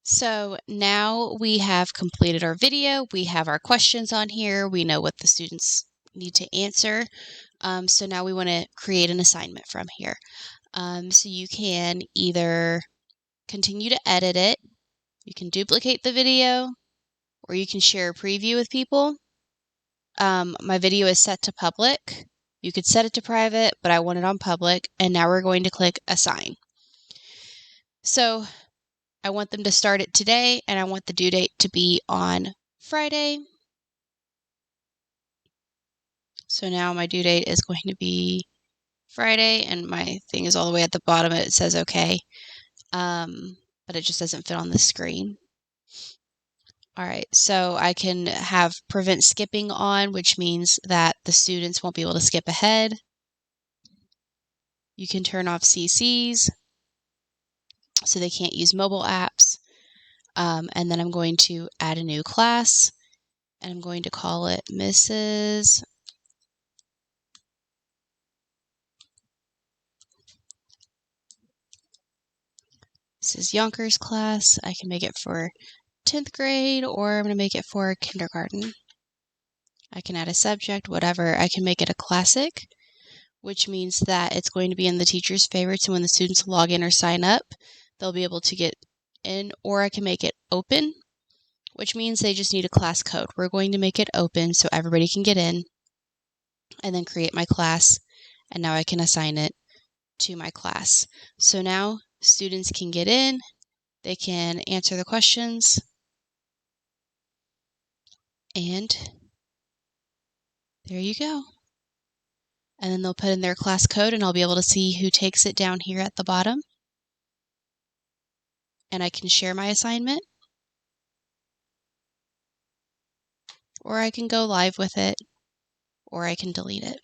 So now we have completed our video. We have our questions on here. We know what the students need to answer. So now we want to create an assignment from here. So you can either continue to edit it, you can duplicate the video, or you can share a preview with people. My video is set to public. You could set it to private, but I want it on public. And now we're going to click Assign. So I want them to start it today, and I want the due date to be on Friday. So now my due date is going to be Friday, and my thing is all the way at the bottom. It says okay, but it just doesn't fit on the screen. All right, so I can have prevent skipping on, which means that the students won't be able to skip ahead. You can turn off CCs, so they can't use mobile apps. And then I'm going to add a new class, and I'm going to call it Mrs. Yonkers class. I can make it for 10th grade, or I'm going to make it for kindergarten. I can add a subject, whatever. I can make it a classic, which means that it's going to be in the teacher's favorites, and when the students log in or sign up, they'll be able to get in. Or I can make it open, which means they just need a class code. We're going to make it open so everybody can get in, and then create my class, and now I can assign it to my class. So now students can get in, they can answer the questions, and there you go. And then they'll put in their class code, and I'll be able to see who takes it down here at the bottom. And I can share my assignment, or I can go live with it, or I can delete it.